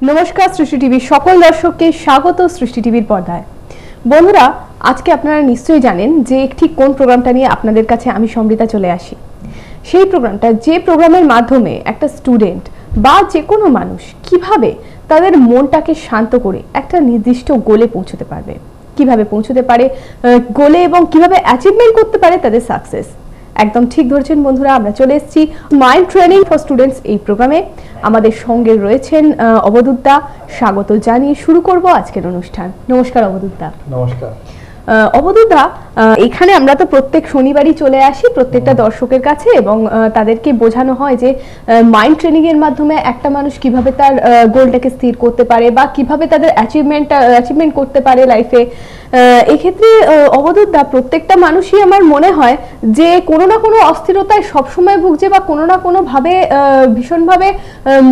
নমস্কার সৃষ্টি টিভির সকল দর্শককে স্বাগত সৃষ্টি টিভির পর্দায়। বন্ধুরা, আজকে আপনারা নিশ্চয়ই জানেন যে ঠিক কোন প্রোগ্রামটা নিয়ে আপনাদের কাছে আমি সমৃতা চলে আসি। সেই প্রোগ্রামটা যে প্রোগ্রামের মাধ্যমে একটা স্টুডেন্ট বা যে কোনো মানুষ কিভাবে তাদের মনটাকে শান্ত করে একটা নির্দিষ্ট গোলে পৌঁছতে পারবে, কিভাবে পৌঁছতে পারে গোলে এবং কিভাবে অ্যাচিভমেন্ট করতে পারে তাদের সাকসেস। একদম ঠিক ধরেছেন বন্ধুরা, আমরা চলে এসেছি মাইন্ড ট্রেনিং ফর স্টুডেন্টস এই প্রোগ্রামে। আমাদের সঙ্গে রয়েছেন অবধূতদা। স্বাগত জানিয়ে শুরু করব আজকের অনুষ্ঠান। নমস্কার অবধূতদা। নমস্কার অবধূতদা, এখানে আমরা তো প্রত্যেক শনিবারই চলে আসি প্রত্যেকটা দর্শকের কাছে এবং তাদেরকে বোঝানো হয় যে মাইন্ড ট্রেনিং এর মাধ্যমে একটা মানুষ কিভাবে তার গোলটাকে স্থির করতে পারে বা কিভাবে তাদের অ্যাচিভমেন্ট করতে পারে লাইফে। এক্ষেত্রে অবধূতদা, প্রত্যেকটা মানুষই আমার মনে হয় যে কোনো না কোনো অস্থিরতায় সবসময় ভুগছে বা কোনো না কোনো ভাবে ভীষণভাবে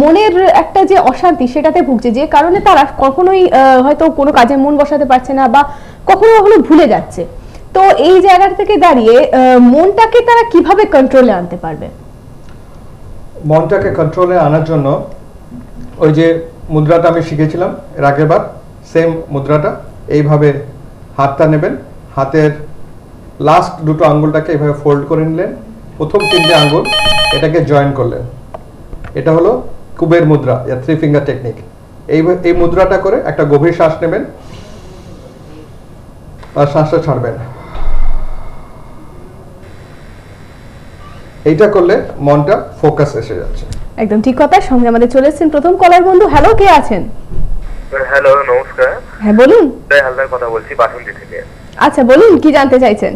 মনের একটা যে অশান্তি সেটাতে ভুগছে, যে কারণে তারা কখনোই হয়তো কোনো কাজে মন বসাতে পারছে না বা কখনো কখনো ভুলে যাচ্ছে। তো এই জায়গা থেকে দাঁড়িয়ে মনটাকে তারা কিভাবে কন্ট্রোলে আনতে পারবে? মনটাকে কন্ট্রোলে আনার জন্য ওই যে মুদ্রাটা আমি শিখেছিলাম এর আগের বার, সেম মুদ্রাটা এইভাবে হাতটা নেবেন, হাতের লাস্ট দুটো আঙ্গুলটাকে এইভাবে ফোল্ড করে নিলেন, প্রথম তিনটে আঙ্গুল এটাকে জয়েন করলেন। এটা হলো কুবের মুদ্রা, থ্রি ফিঙ্গার টেকনিক। এই মুদ্রাটা করে একটা গভীর শ্বাস নেবেন আর শ্বাসটা ছাড়বেন। এইটা করলে মনটা ফোকাস এসে যাচ্ছে। একদম ঠিক কথা। সঙ্গে আমাদের চলে এসেছেন প্রথম কলার বন্ধু। হ্যালো, কে আছেন? হ্যালো, নমস্কার। হ্যাঁ বলুন। হালদার কথা বলছি বাসন্তী থেকে। আচ্ছা বলুন, কি জানতে চাইছেন?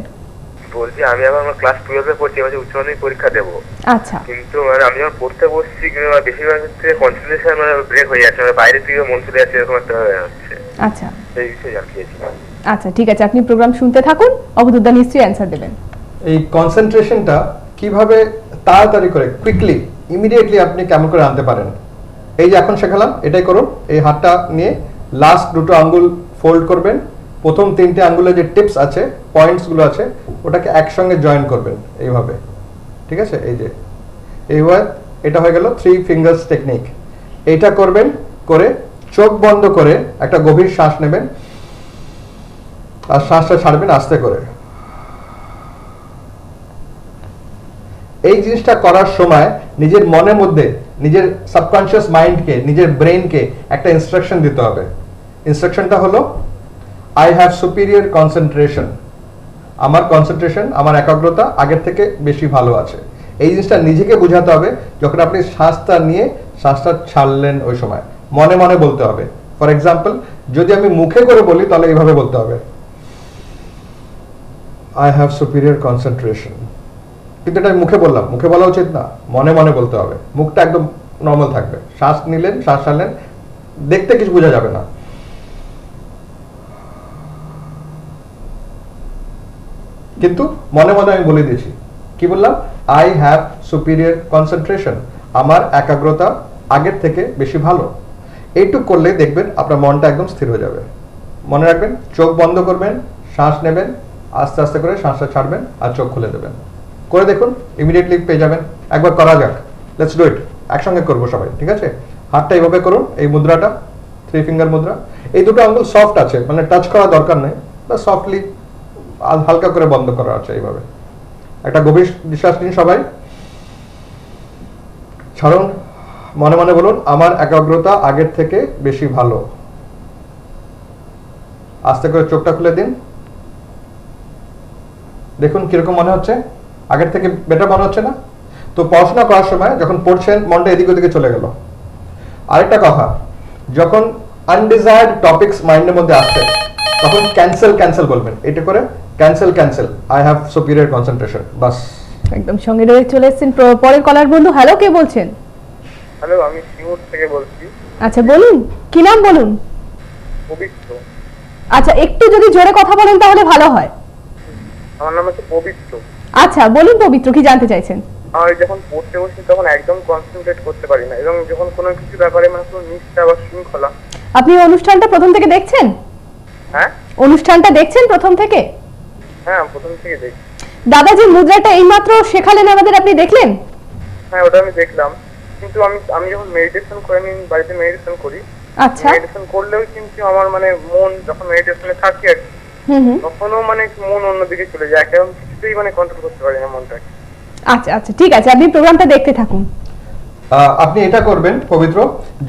বলছি আমি এখন আমার ক্লাস 12 এ পড়ছি, এবার উচ্চ মাধ্যমিক পরীক্ষা দেব। আচ্ছা। কিন্তু আমি যখন পড়তে বসছি বেশিরভাগ ক্ষেত্রে কনসেন্ট্রেশন ব্রেক হয়ে যাচ্ছে, বাইরে থেকে মন চলে যাচ্ছে, এরকম একটা হচ্ছে। আচ্ছা, এই বিষয়ে জানতে চাইছিলাম। আচ্ছা ঠিক আছে, আপনি প্রোগ্রাম শুনতে থাকুন, অবধূতদা নিশ্চয়ই অ্যানসার দেবেন। এই কনসেন্ট্রেশনটা কিভাবে তাড়াতাড়ি করে কুইকলি ইমিডিয়েটলি আপনি কেমন করে আনতে পারেন, এই যে এখন শেখালাম এটাই করুন। এই হাতটা নিয়ে লাস্ট দুটো আঙ্গুল ফোল্ড করবেন, প্রথম তিনটে আঙ্গুলের যে টিপস আছে, পয়েন্টসগুলো আছে, ওটাকে একসঙ্গে জয়েন করবেন এইভাবে। ঠিক আছে, এই যে এইবার এটা হয়ে গেল থ্রি ফিঙ্গার্স টেকনিক। এইটা করবেন, করে চোখ বন্ধ করে একটা গভীর শ্বাস নেবেন আর শ্বাসটা ছাড়বেন আস্তে করে। এই জিনিসটা করার সময় নিজের মনের মধ্যে নিজের সাবকনশিয়াস মাইন্ডকে, নিজের ব্রেনকে একটা ইনস্ট্রাকশন দিতে হবে। ইনস্ট্রাকশনটা হলো আই হ্যাভ সুপিরিয়র কনসেন্ট্রেশন। আমার কনসেন্ট্রেশন, আমার একাগ্রতা আগের থেকে বেশি ভালো আছে। এই জিনিসটা নিজেকে বোঝাতে হবে। যখন আপনি শ্বাসটা নিয়ে শ্বাসটা ছাড়লেন ওই সময় মনে মনে বলতে হবে। ফর এক্সাম্পল, যদি আমি মুখে করে বলি তাহলে এইভাবে বলতে হবে, আই হ্যাভ সুপিরিয়র কনসেন্ট্রেশন। কিন্তু এটা মুখে বললাম, মুখে বলা উচিত না, মনে মনে বলতে হবে। মুখটা একদম নর্মাল থাকবে, শ্বাস নিলেন শ্বাস ছাড়লেন, দেখতে কিছু বোঝা যাবে না। কিন্তু মনে মনে আমি বলে দিয়েছি, কি বললাম, আই হ্যাভ সুপিরিয়র কনসেন্ট্রেশন, আমার একাগ্রতা আগের থেকে বেশি ভালো। এইটুকু করলে দেখবেন আপনার মনটা একদম স্থির হয়ে যাবে। মনে রাখবেন, চোখ বন্ধ করবেন, শ্বাস নেবেন, আস্তে আস্তে করে শ্বাসটা ছাড়বেন আর চোখ খুলে দেবেন। করে দেখুন, ইমিডিয়েটলি পেয়ে যাবেন। একবার করা যাক, লেটস ডু ইট। একসঙ্গে করবো সবাই, ঠিক আছে? হাতটা এইভাবে করুন, এই মুদ্রাটা থ্রি ফিঙ্গার মুদ্রা। এই দুটো আঙ্গুল সফট আছে, মানে টাচ করা দরকার নেই, বা সফটলি হালকা করে বন্ধ করা আছে এইভাবে। একটা গভীর নিঃশ্বাস নিন সবাই, ছাড়ুন, মনে মনে বলুন, আমার একাগ্রতা আগের থেকে বেশি ভালো। আস্তে করে চোখটা খুলে দিন, দেখুন কিরকম মনে হচ্ছে, আগের থেকে বেটার মনে হচ্ছে না? তো পড়াশোনা করার সময় যখন পড়ছেন মনটা এদিক ওদিকে চলে গেল। আরেকটা কথা, যখন আনডিজায়ার্ড টপিকস মাইন্ডের মধ্যে আসছে তখন ক্যান্সেল বলবেন। এটা করে cancel, I have superior concentration, বাস। একদম সঙ্গে রয়ে চলে এসেছেন পরের কলার বন্ধু। হ্যালো, কে বলছেন? হ্যালো, আমি সিঙ্গুর থেকে বলছি। আচ্ছা বলুন, কি নাম বলুন? পবিত্র। আচ্ছা, একটু যদি জোরে কথা বলেন তাহলে ভালো হয়। আমার নাম হচ্ছে পবিত্র। আচ্ছা বলুন পবিত্র, কি জানতে চাইছেন? আমি যখন পড়তে বসি তখন একদম কনসেন্ট্রেট করতে পারি না, এবং যখন কোনো কিছু ব্যাপারে মানে কোনো নিষ্ঠা বা শৃঙ্খলা। আপনি অনুষ্ঠানটা প্রথম থেকে দেখছেন? হ্যাঁ, অনুষ্ঠানটা দেখছেন প্রথম থেকে? হ্যাঁ, প্রথম থেকে দেখি। দাদাজি মুদ্রাটা এইমাত্র শেখালেন আমাদের, আপনি দেখলেন? হ্যাঁ, ওটা আমি দেখলাম। কিন্তু আমি যখন মেডিটেশন করে বাড়িতে মেডিটেশন করি, আচ্ছা। মেডিটেশন করলেও কিন্তু আমার মানে মন যখন মেডিটেশনে থাকি আর কি, তখনও মানে মন অন্যদিকে চলে যায়, একদম কিছুতেই মানে কন্ট্রোল করতে পারি না মনটাকে। আচ্ছা আচ্ছা, ঠিক আছে, আপনি প্রোগ্রামটা দেখতে থাকুন। আপনি এটা করবেন পবিত্র,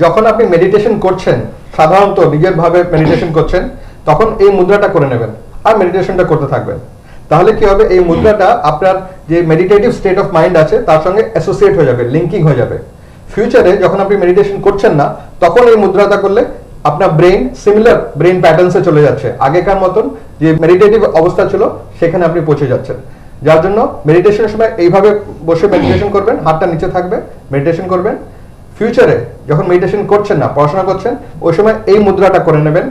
যখন আপনি মেডিটেশন করছেন, সাধারণত নিজের ভাবে মেডিটেশন করছেন, তখন এই মুদ্রাটা করে নেবেন আর মেডিটেশনটা করতে থাকবেন। তাহলে কি হবে, এই মুদ্রাটা আপনার যে মেডিটেটিভ স্টেট অফ মাইন্ড আছে তার সঙ্গে অ্যাসোসিয়েট হয়ে যাবে, লিঙ্কিং হয়ে যাবে। ফিউচারে যখন আপনি মেডিটেশন করছেন না, তখন এই মুদ্রাটা করলে আপনার ব্রেন সিমিলার ব্রেন প্যাটার্নসে চলে যাচ্ছে, আগেকার মতন যে মেডিটেটিভ অবস্থা ছিল সেখানে আপনি পৌঁছে যাচ্ছেন। যার জন্য মেডিটেশনের সময় এইভাবে বসে মেডিটেশন করবেন, হাতটা নিচে থাকবে, মেডিটেশন করবেন। ফিউচারে যখন মেডিটেশন করছেন না, পড়াশোনা করছেন, ওই সময় এই মুদ্রাটা করে নেবেন।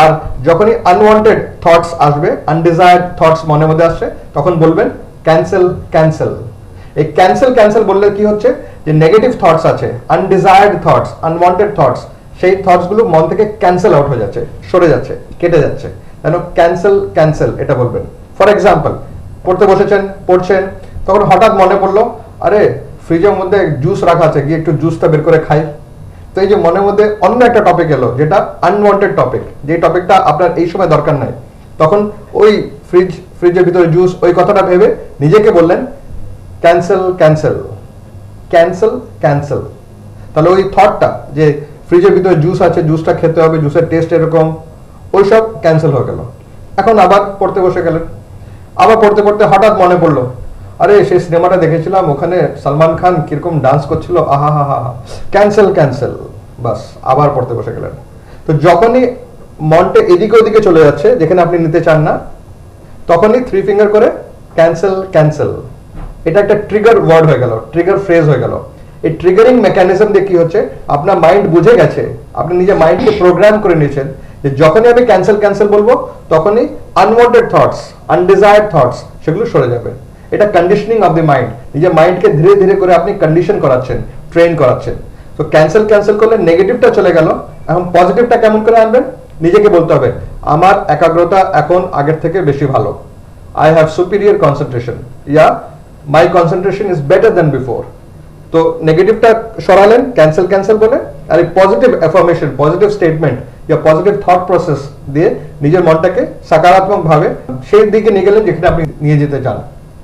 আর যখনই আনওয়ান্টেড থটস আসবে, আনডিজায়ার্ড থটস মনের মধ্যে আসছে, তখন বলবেন ক্যান্সেল ক্যান্সেল। এই ক্যান্সেল ক্যান্সেল বললে কি হচ্ছে, যে নেগেটিভ থটস আছে, আনডিজায়ার্ড থটস, আনওয়ান্টেড থটস, সেই থটস গুলো মন থেকে ক্যান্সেল আউট হয়ে যাচ্ছে, সরে যাচ্ছে, কেটে যাচ্ছে। কেন ক্যান্সেল ক্যান্সেল এটা বলবেন। ফর এক্সাম্পল, পড়তে বসেছেন, পড়ছেন, তখন হঠাৎ মনে পড়লো, আরে ফ্রিজের মধ্যে জুস রাখা আছে, গিয়ে একটু জুসটা বের করে খাই। তো এই যে মনের মধ্যে অন্য একটা টপিক এলো, যেটা আনওয়ান্টেড টপিক, যে টপিকটা আপনার এই সময় দরকার নাই, তখন ওই ফ্রিজের ভিতরে জুস, ওই কথাটা ভেবে নিজেকে বললেন ক্যান্সেল ক্যান্সেল ক্যান্সেল ক্যান্সেল। তাহলে ওই থটটা যে ফ্রিজের ভিতরে জুস আছে, জুসটা খেতে হবে, জুসের টেস্ট এরকম, ওই সব ক্যান্সেল হয়ে গেল। এখন আবার পড়তে বসে গেলেন, আবার পড়তে পড়তে হঠাৎ মনে পড়লো, আরে সেই সিনেমাটা দেখেছিলাম, ওখানে সালমান খান কিরকম ডান্স করছিল, আহা হা হা, ক্যান্সেল ক্যান্সেল, বাস আবার পড়তে বসে গেলেন। তো যখনই মনটা এদিকে ওদিকে চলে যাচ্ছে যেখানে আপনি নিতে চান না, তখনই 3 ফিঙ্গার করে ক্যান্সেল ক্যান্সেল, এটা একটা ট্রিগার ওয়ার্ড হয়ে গেল, ট্রিগার ফ্রেজ হয়ে গেল। এই ট্রিগারিং মেকানিজম দিয়ে কি হচ্ছে, আপনার মাইন্ড বুঝে গেছে, আপনি নিজের মাইন্ডকে প্রোগ্রাম করে নিয়েছেন যে যখনই আমি ক্যান্সেল ক্যান্সেল বলবো, তখনই আনওয়ান্টেড থটস, আনডিজায়ার্ড থটস সেগুলো সরে যাবে। এটা কন্ডিশনিং অফ দি মাইন্ড, নিজের মাইন্ডকে ধীরে ধীরে করে আপনি কন্ডিশন করাচ্ছেন, ট্রেন করাচ্ছেন। তো ক্যান্সেল ক্যান্সেল করলে নেগেটিভটা চলে গেল, এখন পজিটিভটা কেমন করে আনবেন, নিজেকে বলতে হবে আমার একাগ্রতা এখন আগের থেকে বেশি ভালো, I have superior concentration, yeah my concentration is better than before. তো নেগেটিভটা সরালেন ক্যান্সেল ক্যান্সেল বলে, আর এই পজিটিভ অ্যাফার্মেশন, পজিটিভ স্টেটমেন্ট ইয়া পজিটিভ থট প্রসেস দিয়ে নিজের মনটাকে সকারাত্মক ভাবে সেই দিকে নিয়ে গেলেন যেখানে আপনি নিয়ে যেতে চান।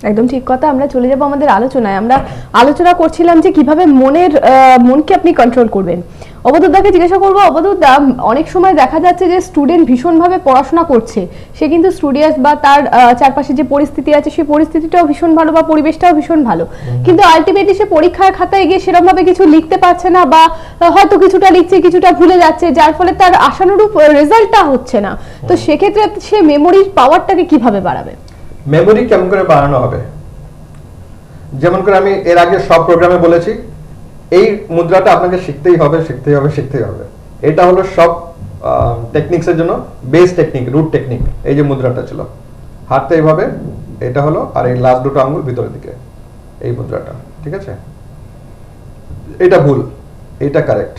একদম ঠিক কথা। আমরা চলে যাব আমাদের আলোচনায়। আমরা আলোচনা করছিলাম যে কিভাবে মনকে আপনি কন্ট্রোল করবেন। অবধূতদাকে জিজ্ঞাসা করবো, অবধূতদা, অনেক সময় দেখা যাচ্ছে যে স্টুডেন্ট ভীষণভাবে পড়াশোনা করছে, সে কিন্তু স্টুডিয়াস বা তার চারপাশে যে পরিস্থিতি আছে সেই পরিস্থিতিটাও ভীষণ ভালো বা পরিবেশটাও ভীষণ ভালো, কিন্তু আলটিমেটলি সে পরীক্ষার খাতায় গিয়ে সেরকম ভাবে কিছু লিখতে পারছে না, বা হয়তো কিছুটা লিখছে কিছুটা ভুলে যাচ্ছে, যার ফলে তার আশানুরূপ রেজাল্টটা হচ্ছে না। তো সেক্ষেত্রে সে মেমোরির পাওয়ারটাকে কিভাবে বাড়াবে? মেমোরি কেমন করে বাড়ানো হবে, যেমন করে আমি এর আগে সব প্রোগ্রামে বলেছি, এই মুদ্রাটা আপনাকে শিখতেই হবে শিখতেই হবে শিখতেই হবে। এটা হলো সব টেকনিক্স এর জন্য বেস টেকনিক, রুট টেকনিক। এই যে মুদ্রাটা ছিল, হাতটা এইভাবে, এটা হলো, আর এই লাস্ট দুটো আঙ্গুল ভিতরের দিকে, এই মুদ্রাটা, ঠিক আছে? এটা ভুল, এটা কারেক্ট,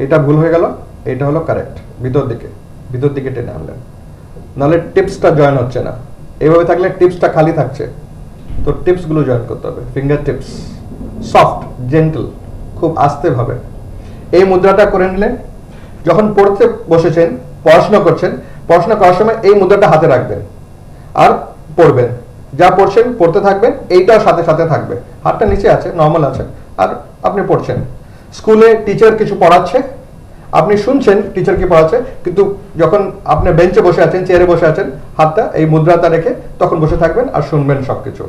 এটা ভুল হয়ে গেল, এটা হলো কারেক্ট, ভিতর দিকে টেনে আনলেন, নাহলে টিপসটা জয়েন হচ্ছে না। এইভাবে থাকলে টিপসটা খালি থাকছে, তো টিপস গুলো জয়েন করতে হবে। ফিঙ্গার টিপস, সফট, জেন্টল, খুব আস্তে ভাবে এই মুদ্রাটা করে নিলেন। যখন পড়তে বসেছেন, পড়াশোনা করছেন, পড়াশোনা করার সময় এই মুদ্রাটা হাতে রাখবেন আর পড়বেন, যা পড়ছেন পড়তে থাকবেন, এইটাও সাথে সাথে থাকবে, হাতটা নিচে আছে, নর্মাল আছে, আর আপনি পড়ছেন। স্কুলে টিচার কিছু পড়াচ্ছে, আপনি শুনছেন টিচার কি পড়াচ্ছে, কিন্তু যখন আপনি বেঞ্চে বসে আছেন, চেয়ারে বসে আছেন, হাতটা এই মুদ্রাটা রেখে তখন বসে থাকবেন আর শুনবেন সবকিছু।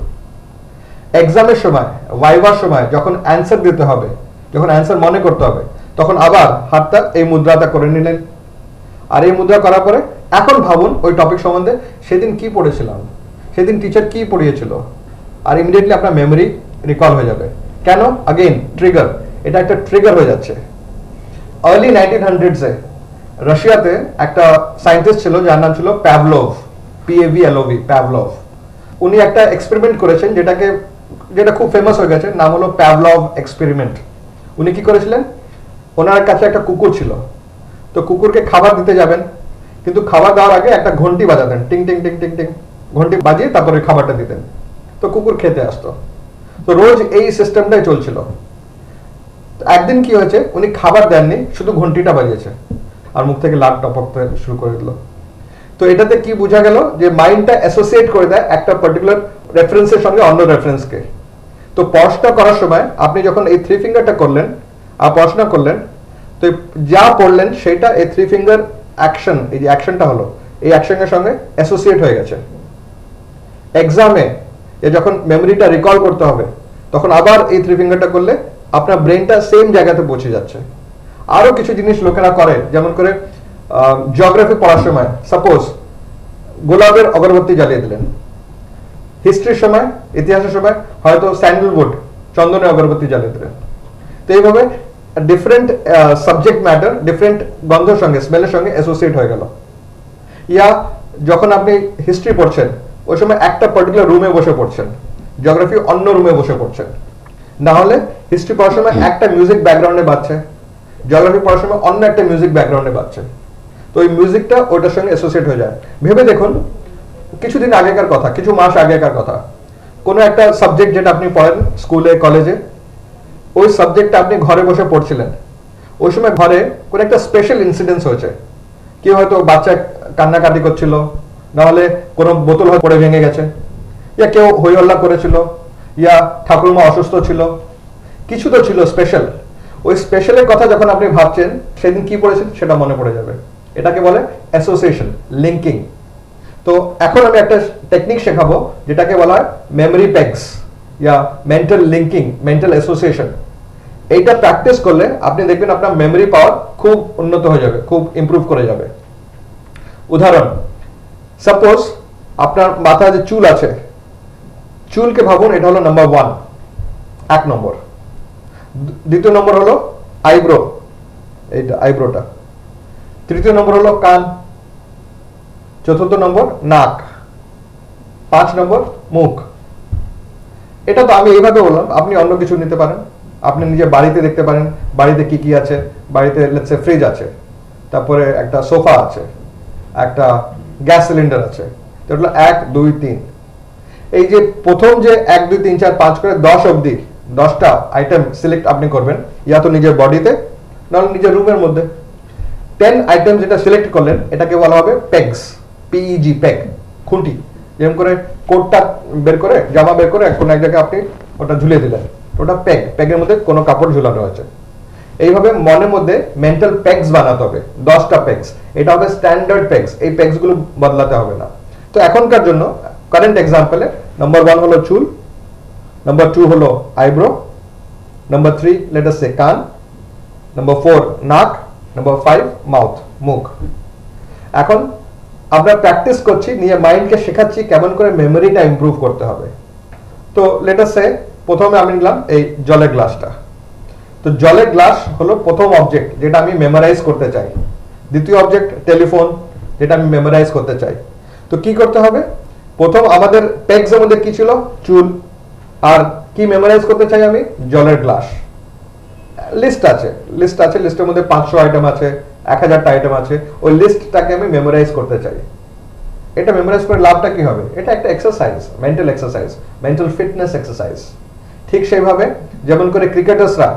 এক্সামের সময়, ভাইবার সময়, যখন অ্যান্সার দিতে হবে, যখন অ্যান্সার মনে করতে হবে, তখন আবার হাতটা এই মুদ্রাটা করে নিলেন। আর এই মুদ্রা করার পরে এখন ভাবুন ওই টপিক সম্বন্ধে, সেদিন কি পড়েছিলাম, সেদিন টিচার কি পড়িয়েছিল, আর ইমিডিয়েটলি আপনার মেমোরি রিকল হয়ে যাবে। কেন? अगेन ট্রিগার, এটা একটা ট্রিগার হয়ে যাচ্ছে। আর্লি 1900s-এ রাশিয়াতে একটা সায়েন্টিস্ট ছিল যার নাম ছিল প্যাভলভ, PAVLOV, প্যাভলভ। উনি একটা এক্সপেরিমেন্ট করেছেন যেটা খুব ফেমাস হয়ে গেছে, নাম হলো প্যাভলভ এক্সপেরিমেন্ট। উনি কি করেছিলেন, ওনার কাছে একটা কুকুর ছিল, তো কুকুরকে খাবার দিতে যাবেন, কিন্তু খাবার দেওয়ার আগে একটা ঘন্টি বাজাতেন, টিং টিং টিং টিং টিং, ঘন্টি বাজিয়ে তারপরে খাবারটা দিতেন, তো কুকুর খেতে আসতো। তো রোজ এই সিস্টেমটাই চলছিল। তো একদিন কি হয়েছে, উনি খাবার দেননি, শুধু ঘন্টিটা বাজিয়েছে আর মুখ থেকে লাল টপকতে শুরু করে দিল। তো এটাতে কি বোঝা গেল যে মাইন্ডটা অ্যাসোসিয়েট করে দেয় একটা পার্টিকুলার রেফারেন্সের সঙ্গে অন্য রেফারেন্সকে। তো পড়াশোনা করার সময় আপনি যখন এই 3 ফিঙ্গারটা করলেন আর পড়াশোনা করলেন, তো যা পড়লেন সেটা এই 3 ফিঙ্গার অ্যাকশন, এই যে অ্যাকশনটা হলো, এই অ্যাকশনের সঙ্গে অ্যাসোসিয়েট হয়ে গেছে। এক্সামে যখন মেমোরিটা রিকল করতে হবে তখন আবার এই 3 ফিঙ্গারটা করলে আপনার ব্রেনটা সেম জায়গাতে পৌঁছে যাচ্ছে। আরো কিছু জিনিস লোকেরা করে, যেমন করে জিওগ্রাফি পড়ার সময় সাপোজ গোলাপের অগরবত্তি জ্বালিয়ে দিলেন, হিস্ট্রির সময়, ইতিহাসের সময় হয়তো স্যান্ডেলউড, চন্দনের অগরবত্তি জ্বালিয়ে দিলেন। তো এইভাবে ডিফারেন্ট সাবজেক্ট ম্যাটার ডিফারেন্ট গন্ধের সঙ্গে, স্মেলের সঙ্গে অ্যাসোসিয়েট হয়ে গেল। ইয়া যখন আপনি হিস্ট্রি পড়ছেন ওই সময় একটা পার্টিকুলার রুমে বসে পড়ছেন, জিওগ্রাফি অন্য রুমে বসে পড়ছেন, না হলে হিস্ট্রি পড়ার সময় একটা মিউজিক ব্যাকগ্রাউন্ডে বাজছে, জিওগ্রাফি পড়ার সময় অন্য একটা মিউজিক ব্যাকগ্রাউন্ডে বাজছে। তো ওই মিউজিকটা ওটার সঙ্গে অ্যাসোসিয়েট হয়ে যায়। ভেবে দেখুন, কিছুদিন আগেকার কথা, কিছু মাস আগেকার কথা, কোনো একটা সাবজেক্ট যেটা আপনি পড়েন স্কুলে কলেজে, ওই সাবজেক্টটা আপনি ঘরে বসে পড়ছিলেন, ওই সময় ঘরে কোনো একটা স্পেশাল ইনসিডেন্স হয়েছে, কেউ হয়তো বাচ্চা কান্নাকাটি করছিল, নাহলে কোনো বোতল হয়ে পড়ে ভেঙে গেছে, ইয়া কেউ হই হল্লা করেছিল, ইয়া ঠাকুরমা অসুস্থ ছিল, কিছু তো ছিল স্পেশাল। ওই স্পেশালের কথা যখন আপনি ভাবছেন সেদিন কি পড়েছেন সেটা মনে পড়ে যাবে। এটাকে বলে অ্যাসোসিয়েশন, লিঙ্কিং। তো এখন আমি একটা টেকনিক শেখাবো যেটাকে বলা হয় মেমোরি পেগস ইয়া মেন্টাল লিঙ্কিং, মেন্টাল অ্যাসোসিয়েশন। এইটা প্র্যাকটিস করলে আপনি দেখবেন আপনার মেমোরি পাওয়ার খুব উন্নত হয়ে যাবে, খুব ইমপ্রুভ করে যাবে। উদাহরণ, সাপোজ আপনার মাথায় যে চুল আছে, চুলকে ভাবুন এটা হলো নাম্বার 1, 1 নম্বর। দ্বিতীয় নম্বর হলো আইব্রো, এইটা আইব্রোটা। তৃতীয় নম্বর হলো কান। চতুর্থ নম্বর নাক। 5 নম্বর মুখ। এটা তো আমি এইভাবে বললাম, আপনি অন্য কিছু নিতে পারেন। আপনি নিজের বাড়িতে দেখতে পারেন বাড়িতে কি কি আছে। বাড়িতে লেটস সে ফ্রিজ আছে, তারপরে একটা সোফা আছে, একটা গ্যাস সিলিন্ডার আছে। তো এটা হলো 1 2 3। এই যে প্রথম যে 1 2 3 4 5 করে 10 অবধি 10টা আইটেম সিলেক্ট আপনি করবেন, ইয়া তো নিজের বডিতে, নাহলে নিজের রুমের মধ্যে। 10 আইটেম যেটা সিলেক্ট করলেন এটাকে বলা হবে পেগস, PEG, পেগ, খুঁটি। যেমন করে কোটটা বের করে, জামা বের করে কোনো এক জায়গায় আপনি ওটা ঝুলিয়ে দিলেন, ওটা পেগ, পেগের মধ্যে কোনো কাপড় ঝুলানো আছে। এইভাবে মনের মধ্যে মেন্টাল পেগস বানাতে হবে, 10টা পেগস। এটা হবে স্ট্যান্ডার্ড পেগস, এই পেগস গুলো বদলাতে হবে না। তো এখনকার জন্য কারেন্ট এক্সাম্পলে নাম্বার 1 হলো চুল, নাম্বার 2 হলো আইব্রো, নাম্বার 3 লেট আস সে কান, নাম্বার 4 নাক, নাম্বার 5 মাউথ, মুখ। এখন আমরা প্র্যাকটিস করছি, নিজের মাইন্ডকে শেখাচ্ছি কেমন করে মেমোরিটা ইমপ্রুভ করতে হবে। তো লেট আস সে প্রথমে আমি নিলাম এই জলের গ্লাসটা। তো জলের গ্লাস হলো প্রথম অবজেক্ট যেটা আমি মেমোরাইজ করতে চাই। দ্বিতীয় অবজেক্ট টেলিফোন, যেটা আমি মেমোরাইজ করতে চাই। তো কি করতে হবে, প্রথম আমাদের পেগস এর মধ্যে কি ছিল, চুল। আর কি মেমোরাইজ করতে চাই আমি, জলের গ্লাস। লিস্ট আছে, লিস্টের মধ্যে 500 আইটেম আছে, 1000টা আইটেম আছে। ওই লিস্টটাকে আমি মেমোরাইজ করতে চাই। এটা মেমোরাইজ করে লাভটা কি হবে, এটা একটা exercise, mental exercise, mental fitness exercise. ঠিক সেইভাবে যেমন করে ক্রিকেটার্সরা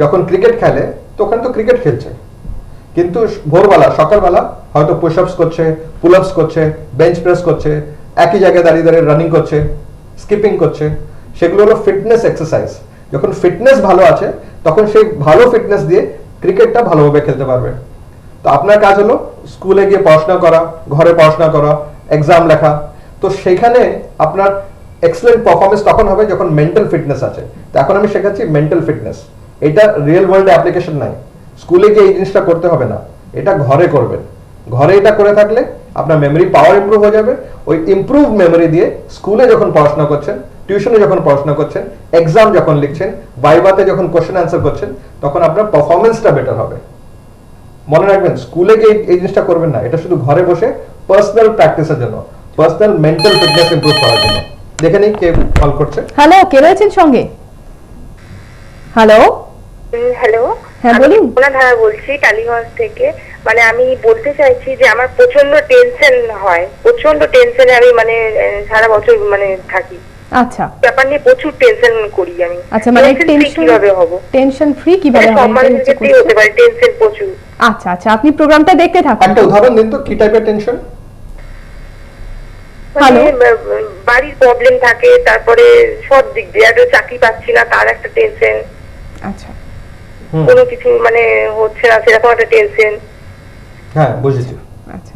যখন ক্রিকেট খেলে তখন তো ক্রিকেট খেলছে, কিন্তু ভোরবেলা সকালবেলা হয়তো পুশ আপস করছে, পুল আপস করছে, বেঞ্চ প্রেস করছে, একই জায়গায় দাঁড়িয়ে দাঁড়িয়ে রানিং করছে, স্কিপিং করছে। সেগুলো হলো ফিটনেস এক্সারসাইজ। যখন ফিটনেস ভালো আছে তখন সেই ভালো ফিটনেস দিয়ে ক্রিকেটটা ভালোভাবে খেলতে পারবে। তো আপনার কাজ হলো স্কুলে গিয়ে পড়াশোনা করা, ঘরে পড়াশোনা করা, এক্সাম লেখা। তো সেখানে আপনার এক্সেলেন্ট পারফরমেন্স তখন হবে যখন মেন্টাল ফিটনেস আছে। তো এখন আমি শেখাচ্ছি মেন্টাল ফিটনেস। এটা রিয়েল ওয়ার্ল্ডে অ্যাপ্লিকেশন নাই, স্কুলে গিয়ে এই জিনিসটা করতে হবে না, এটা ঘরে করবেন। ঘরে এটা করে থাকলে আপনার মেমোরি পাওয়ার ইমপ্রুভ হয়ে যাবে। ওই ইমপ্রুভ মেমোরি দিয়ে স্কুলে যখন পড়াশোনা করছেন, টিউশনে যখন পড়াশোনা করছেন, এক্সাম যখন লিখছেন, ভাইভাতে যখন কোশ্চেন অ্যান্সার করছেন, তখন আপনার পারফরমেন্সটা বেটার হবে। মনে রাখবেন, স্কুলে গিয়ে এই জিনিসটা করবেন না, এটা শুধু ঘরে বসে পার্সোনাল প্র্যাকটিসের জন্য, পার্সোনাল মেন্টাল ফিটনেস ইমপ্রুভ করার জন্য। দেখে নিই কে কল করছে। হ্যালো, কে রয়েছেন সঙ্গে? হ্যালো, হ্যালো, হ্যাঁ বলুন। ধারা বলছি টালিগঞ্জ থেকে। মানে আমি বলতে চাইছি যে আমার প্রচন্ড টেনশন হয়, প্রচন্ড টেনশনে আমি মানে সারা বছর মানে থাকি। আচ্ছা ব্যাপার নিয়ে প্রচুর টেনশন করি আমি। আচ্ছা, মানে Tension free কিভাবে হব? টেনশন ফ্রি কিভাবে সব হবেন এটা মানুষের হচ্ছে ক্ষেত্রেই question। হতে পারে টেনশন প্রচুর। আচ্ছা আচ্ছা, আপনি প্রোগ্রামটা দেখতে থাকুন। একটা উদাহরণ দিন তো, কি টাইপের টেনশন? মানে বাড়ির প্রবলেম থাকে, তারপরে সব দিক দিয়ে একটা চাকরি পাচ্ছি না তার একটা টেনশন, আচ্ছা কোনো কিছু মানে হচ্ছে না সেরকম একটা টেনশন। হ্যাঁ বুঝেছি। আচ্ছা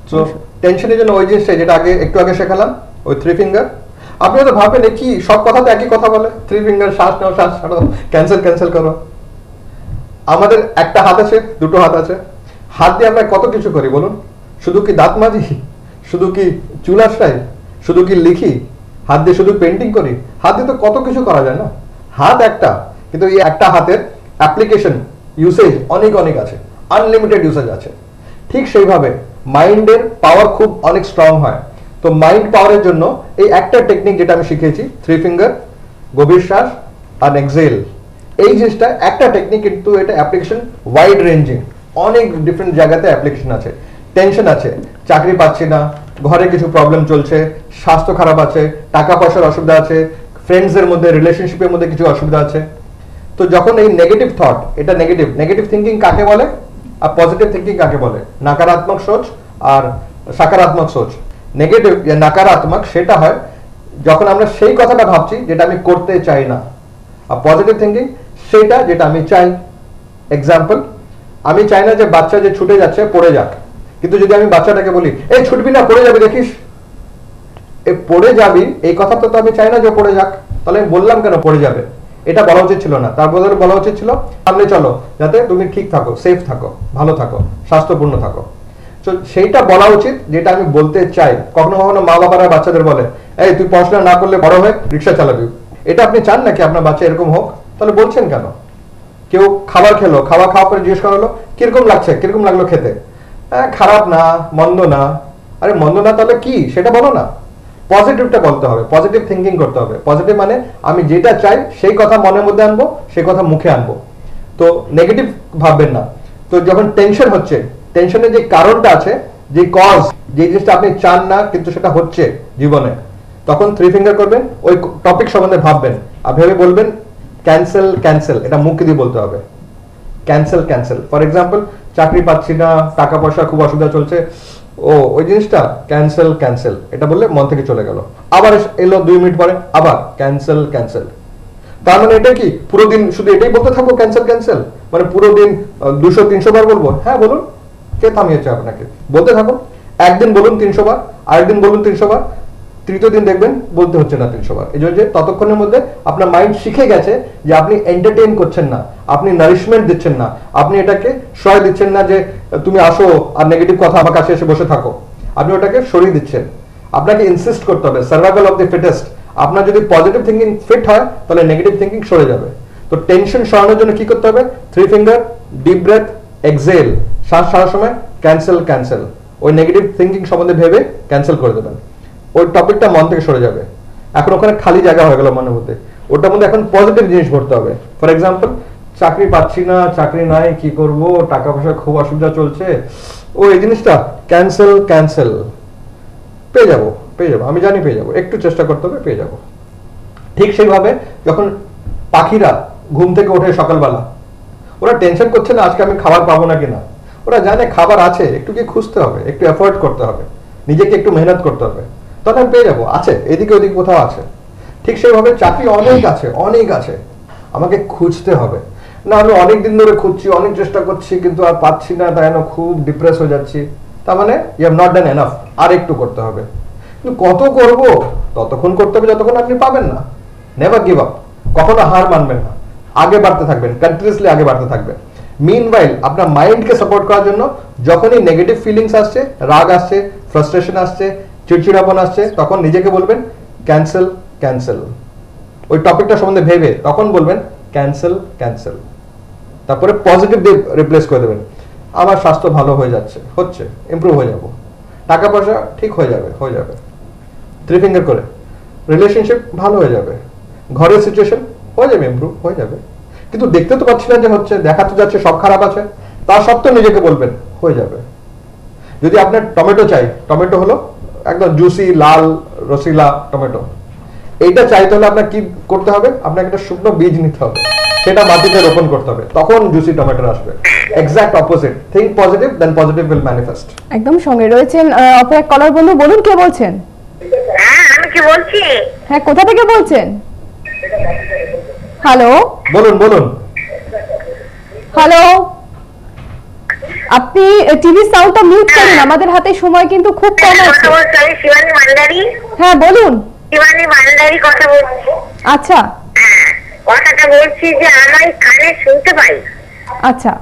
তো টেনশনের জন্য ওই জিনিসটা যেটা একটু আগে শেখালাম, ওই 3 ফিঙ্গার। আপনি হয়তো ভাবেন কি সব কথা তো একই কথা বলে, 3 ফিঙ্গার, শ্বাস নাও, শ্বাস ছাড়ো, ক্যান্সেল করো। আমাদের একটা হাত আছে, দুটো হাত আছে, হাত দিয়ে আমরা কত কিছু করি বলুন? শুধু কি দাঁত মাজি, শুধু কি চুল আঁচড়াই, শুধু কি লিখি, হাত দিয়ে শুধু পেন্টিং করি? হাত দিয়ে তো কত কিছু করা যায় না। হাত একটা, কিন্তু এই একটা হাতের অ্যাপ্লিকেশন ইউসেজ অনেক আছে, আনলিমিটেড ইউসেজ আছে। ঠিক সেইভাবে মাইন্ডের পাওয়ার খুব অনেক স্ট্রং হয়। তো মাইন্ড পাওয়ারের জন্য এই একটা টেকনিক যেটা আমি শিখেছি, 3 ফিঙ্গার, গভীর শ্বাস আর এক্সেল, এই জিনিসটা একটা টেকনিক, কিন্তু এটা অ্যাপ্লিকেশন ওয়াইড রেঞ্জিং, অনেক ডিফারেন্ট জায়গাতে অ্যাপ্লিকেশন আছে। টেনশন আছে, চাকরি পাচ্ছি না, ঘরে কিছু প্রবলেম চলছে, স্বাস্থ্য খারাপ আছে, টাকা পয়সার অসুবিধা আছে, ফ্রেন্ডসের মধ্যে রিলেশনশিপের মধ্যে কিছু অসুবিধা আছে। তো যখন এই নেগেটিভ থট, এটা নেগেটিভ থিঙ্কিং কাকে বলে আর পজিটিভ থিঙ্কিং কাকে বলে? নকারাত্মক সোচ আর সকারাত্মক সোচ। নেগেটিভ নকারাত্মক সেটা হয় যখন আমরা সেই কথাটা ভাবছি যেটা আমি করতে চাই না, আর পজিটিভ থিঙ্কিং সেটা যেটা আমি চাই। এক্সাম্পল, আমি চাই না যে বাচ্চা যে ছুটে যাচ্ছে পড়ে যাক, কিন্তু যদি আমি বাচ্চাটাকে বলি এই ছুটবি না, পড়ে যাবে দেখিস, এই পড়ে যাবি, এই কথা তো আমি চাই না যে পড়ে যাক, তাহলে আমি বললাম কেন পড়ে যাবে? এটা বলা উচিত ছিল না, তার বদলে বলা উচিত ছিল সামনে চলো, যাতে তুমি ঠিক থাকো, সেফ থাকো, ভালো থাকো, স্বাস্থ্যপূর্ণ থাকো। তো সেইটা বলা উচিত যেটা আমি বলতে চাই। কখনো কখনো মা বাবারা বাচ্চাদের বলে এই তুই পড়াশোনা না করলে বড় হয়ে রিক্সা চালাবি। এটা আপনি চান নাকি আপনার বাচ্চা এরকম হোক? তাহলে বলছেন কেন? কেউ খাবার খেলো, খাওয়া পরে জিজ্ঞেস করা হলো কিরকম লাগছে, কিরকম লাগলো খেতে? খারাপ না, মন্দ না। আরে মন্দ না তাহলে কি সেটা বলো না। পজিটিভটা বলতে হবে, পজিটিভ থিঙ্কিং করতে হবে। পজিটিভ মানে আমি যেটা চাই সেই কথা মনের মধ্যে আনবো, সেই কথা মুখে আনবো। তো নেগেটিভ ভাববেন না। তো যখন টেনশন হচ্ছে, টেনশনের যে কারণটা আছে, যে কজ, যে জিনিসটা আপনি চান না কিন্তু সেটা হচ্ছে জীবনে, তখন 3 ফিঙ্গার করবেন, ওই টপিক সম্বন্ধে ভাববেন আর ভেবে বলবেন ক্যান্সেল। এটা মুখ দিয়ে বলতে হবে, ক্যান্সেল। ফর এক্সাম্পল, চাকরি পাচ্ছি না, টাকা পয়সা খুব অসুবিধা চলছে, ওই জিনিসটা ক্যান্সেল, এটা বললে মন থেকে চলে গেল। আবার এলো 2 মিনিট পরে আবার ক্যান্সেল। তার মানে এটা কি পুরো দিন শুধু এটাই বলতে থাকবো ক্যান্সেল? মানে পুরো দিন 200-300 বার বলবো? হ্যাঁ বলুন, কে থামিয়েছে আপনাকে? বলতে থাকুন। একদিন বলুন 300 বার, আরেকদিন বলুন 300 বার, তৃতীয় দিন দেখবেন বলতে হচ্ছে না 300 বার। এই জন্য ততক্ষণের মধ্যে আপনার মাইন্ড শিখে গেছে যে আপনি এন্টারটেইন করছেন না, আপনি নারিশমেন্ট দিচ্ছেন না, আপনি এটাকে সহায় দিচ্ছেন না যে তুমি আসো আর নেগেটিভ কথা আমার কাছে এসে বসে থাকো। আপনি ওটাকে সরিয়ে দিচ্ছেন। আপনাকে ইনসিস্ট করতে হবে, সার্ভাইভাল অফ দ্য ফিটেস্ট। আপনার যদি পজিটিভ থিঙ্কিং ফিট হয় তাহলে নেগেটিভ থিঙ্কিং সরে যাবে। তো টেনশন সরানোর জন্য কি করতে হবে? 3 ফিঙ্গার, ডিপ ব্রেথ, এক্সেল, শ্বাস ছাড়ার সময় ক্যান্সেল। ওই নেগেটিভ থিঙ্কিং সম্বন্ধে ভেবে ক্যান্সেল করে দেবেন। ওই টপিকটা মন থেকে সরে যাবে। এখন ওখানে খালি জায়গা হয়ে গেল মনের মধ্যে, ওটার মধ্যে এখন পজিটিভ জিনিস ভরতে হবে। ফর এক্সাম্পল, চাকরি পাচ্ছি না, চাকরি নাই, কি করব, টাকা পয়সা খুব অসুবিধা চলছে, এই জিনিসটা ক্যান্সেল। পেয়ে যাবো, আমি জানি পেয়ে যাবো, একটু চেষ্টা করতে হবে, পেয়ে যাবো। ঠিক সেইভাবে যখন পাখিরা ঘুম থেকে ওঠে সকালবেলা, ওরা টেনশন করছে না আজকে আমি খাবার পাবো না কিনা, ওরা জানে খাবার আছে, একটু কি খুঁজতে হবে, একটু এফোর্ট করতে হবে, নিজেকে একটু মেহনত করতে হবে, তখন আমি পেয়ে যাবো। আছে এদিকে ওদিকে কোথাও আছে। ঠিক সেইভাবে চাকরি অনেক আছে, আমাকে খুঁজতে হবে না। আমি অনেক দিন ধরে খুঁজছি, অনেক চেষ্টা করছি, কিন্তু আর পাচ্ছি না, তাই না খুব ডিপ্রেস হয়ে যাচ্ছি। তার মানে you have not done enough, আর একটু করতে হবে। কিন্তু কত করব? ততক্ষণ করতে হবে যতক্ষণ আপনি পাবেন না। নেভার গিভ আপ, কখনো হার মানবেন না, আগে বাড়তে থাকবেন, কন্টিনিউয়াসলি আগে বাড়তে থাকবেন। মিনওয়াইল আপনার মাইন্ডকে সাপোর্ট করার জন্য যখনই নেগেটিভ ফিলিংস আসছে, রাগ আসছে, ফ্রাস্ট্রেশন আসছে, চিড়চিড়াপন আসছে, তখন নিজেকে বলবেন ক্যান্সেল। ওই টপিকটা সম্বন্ধে ভেবে তখন বলবেন ক্যান্সেল। তারপরে পজিটিভ দিয়ে রিপ্লেস করে দেবেন। আমার স্বাস্থ্য ভালো হয়ে যাচ্ছে, হচ্ছে, ইমপ্রুভ হয়ে যাব, টাকা পয়সা ঠিক হয়ে যাবে। 3 ফিঙ্গার করে রিলেশনশিপ ভালো হয়ে যাবে, ঘরের সিচুয়েশন হয়ে যাবে, ইমপ্রুভ হয়ে যাবে। কিন্তু দেখতে তো পাচ্ছি না যে হচ্ছে, দেখা তো যাচ্ছে সব খারাপ আছে, তা সত্ত্বেও নিজেকে বলবেন হয়ে যাবে। যদি আপনার টমেটো চাই, টমেটো হলো একদম জুসি লাল রসিলা টমেটো, এইটা চাইতে হলে আপনার কি করতে হবে, আপনাকে একটা শুকনো বীজ নিতে হবে, সেটা মাটিতে রোপণ করতে হবে, তখন জুসি টমেটো আসবে। Exact opposite, think positive then positive will manifest. একদম সঙ্গে রয়েছেন অপর এক কলার বন্ধু, বলুন কে বলছেন? হ্যাঁ আমি কি বলছি? হ্যাঁ, কোথা থেকে বলছেন? হ্যালো বলুন বলুন। হ্যালো, আপনি টিভি সাউন্ডটা মিউট করুন, আমাদের হাতে সময় কিন্তু খুব কম কথা আছে। বলছি, আমি শিবানী ভান্ডারী। হ্যাঁ বলুন। শিবানী ভান্ডারী কথা বলছি। আচ্ছা হ্যাঁ, কথাটা বলছি যে আমি কানে শুনতে পাই। আচ্ছা,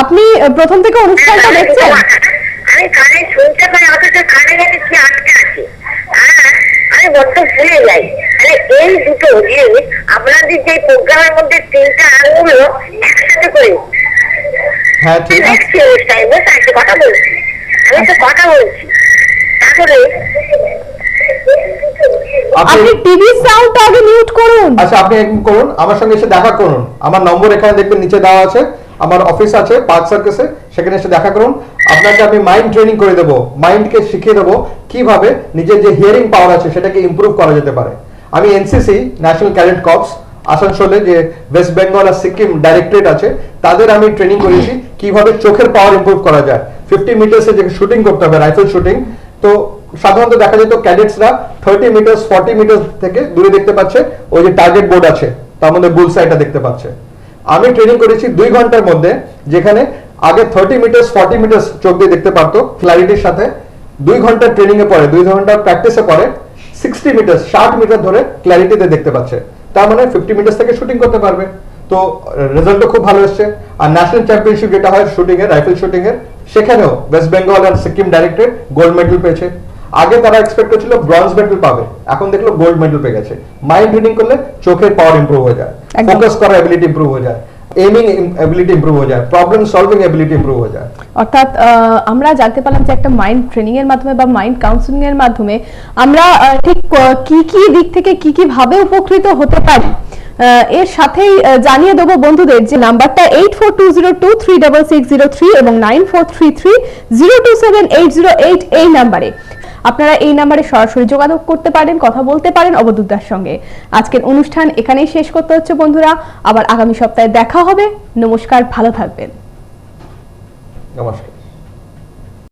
আপনি প্রথম থেকে অনুষ্ঠানটা দেখছেন? আমি কানে শুনতে পাই, অথচ কানে যেন কি আটকে আছে। আমি বড্ড ভুলে যাই। মানে এই দুটো জিনিস আপনাদের যে প্রোগ্রামের মধ্যে তিনটা আঙুল একসাথে করে হ্যাঁ ঠিক আছে। দেখছি অনুষ্ঠানে, বসে আছে কথা বলছি, আমি তো কথা বলছি। তারপরে আপনি টিভি সাউন্ডটা আগে মিউট করুন। আচ্ছা আপনি এক করুন, আমার সঙ্গে এসে দেখা করুন। আমার নম্বর এখানে দেখবেন নিচে দেওয়া আছে, আমার অফিস আছে পার্ক সার্কাসে, সেখানে এসে দেখা করুন। আপনাকে আমি মাইন্ড ট্রেনিং করে দেবো, মাইন্ডকে শিখিয়ে দেবো কিভাবে নিজের যে হিয়ারিং পাওয়ার আছে সেটাকে ইমপ্রুভ করা যেতে পারে। আমি এনসিসি ন্যাশনাল ক্যাডেট কর্পস আসানসোলে যে ওয়েস্ট বেঙ্গল আর সিকিম ডাইরেক্টরেট আছে, তাদের আমি ট্রেনিং করেছি কিভাবে চোখের পাওয়ার ইমপ্রুভ করা যায়। 50 মিটার্সে যে শুটিং করতে হবে, রাইফেল শুটিং, তো সাধারণত দেখা যেত ক্যাডেটসরা 30 মিটার্স 40 মিটার থেকে দূরে দেখতে পাচ্ছে, ওই যে টার্গেট বোর্ড আছে তার মধ্যে বুল সাইডটা দেখতে পাচ্ছে। আমি ট্রেনিং করেছি 2 ঘন্টার মধ্যে, যেখানে আগে 30 মিটার্স 40 মিটার্স চোখ দিয়ে দেখতে পারতো ক্ল্যারিটির সাথে। 2 ঘন্টার ট্রেনিং এ পরে, 2 ঘন্টার প্র্যাকটিসে পরে 60 মিটার 60 মিটার ধরে ক্ল্যারিটিতে দেখতে পাচ্ছে। তার মানে 50 মিটার্স থেকে শুটিং করতে পারবে। তো রেজাল্টও খুব ভালো এসছে। আর ন্যাশনাল চ্যাম্পিয়নশিপ যেটা হয় শুটিং এর, রাইফেল শুটিং এর, সেখানেও ওয়েস্ট বেঙ্গল আর সিকিম ডাইরেক্টরেট গোল্ড মেডেল পেয়েছে। আগে তারা এক্সপেক্ট করছিল ব্রোঞ্জ মেডেল পাবে, এখন দেখলো গোল্ড মেডেল পেয়ে গেছে। মাইন্ড ট্রেনিং করলে চোখের পাওয়ার ইমপ্রুভ হয়ে যায়, একদম। ফোকাস করার এবিলিটি ইমপ্রুভ হয়ে যায়, এমিং এবিলিটি ইমপ্রুভ হয়ে যায়, প্রবলেম সলভিং এবিলিটি ইমপ্রুভ হয়ে যায়। অর্থাৎ আমরা জানতে পারলাম যে একটা মাইন্ড ট্রেনিং এর মাধ্যমে বা মাইন্ড কাউন্সিলিং এর মাধ্যমে আমরা ঠিক কি কি দিক থেকে কি কি ভাবে উপকৃত হতে পারি। এর সাথেই জানিয়ে দেবো বন্ধুদের যে নাম্বারটা 8420236603 এবং 9433027808 এই নাম্বারে আপনারা এই নাম্বারে সরাসরি যোগাযোগ করতে পারেন, কথা বলতে পারেন অবদূতদার সঙ্গে। আজকের অনুষ্ঠান এখানেই শেষ করতে হচ্ছে বন্ধুরা, আবার আগামী সপ্তাহে দেখা হবে। নমস্কার, ভালো থাকবেন। নমস্কার।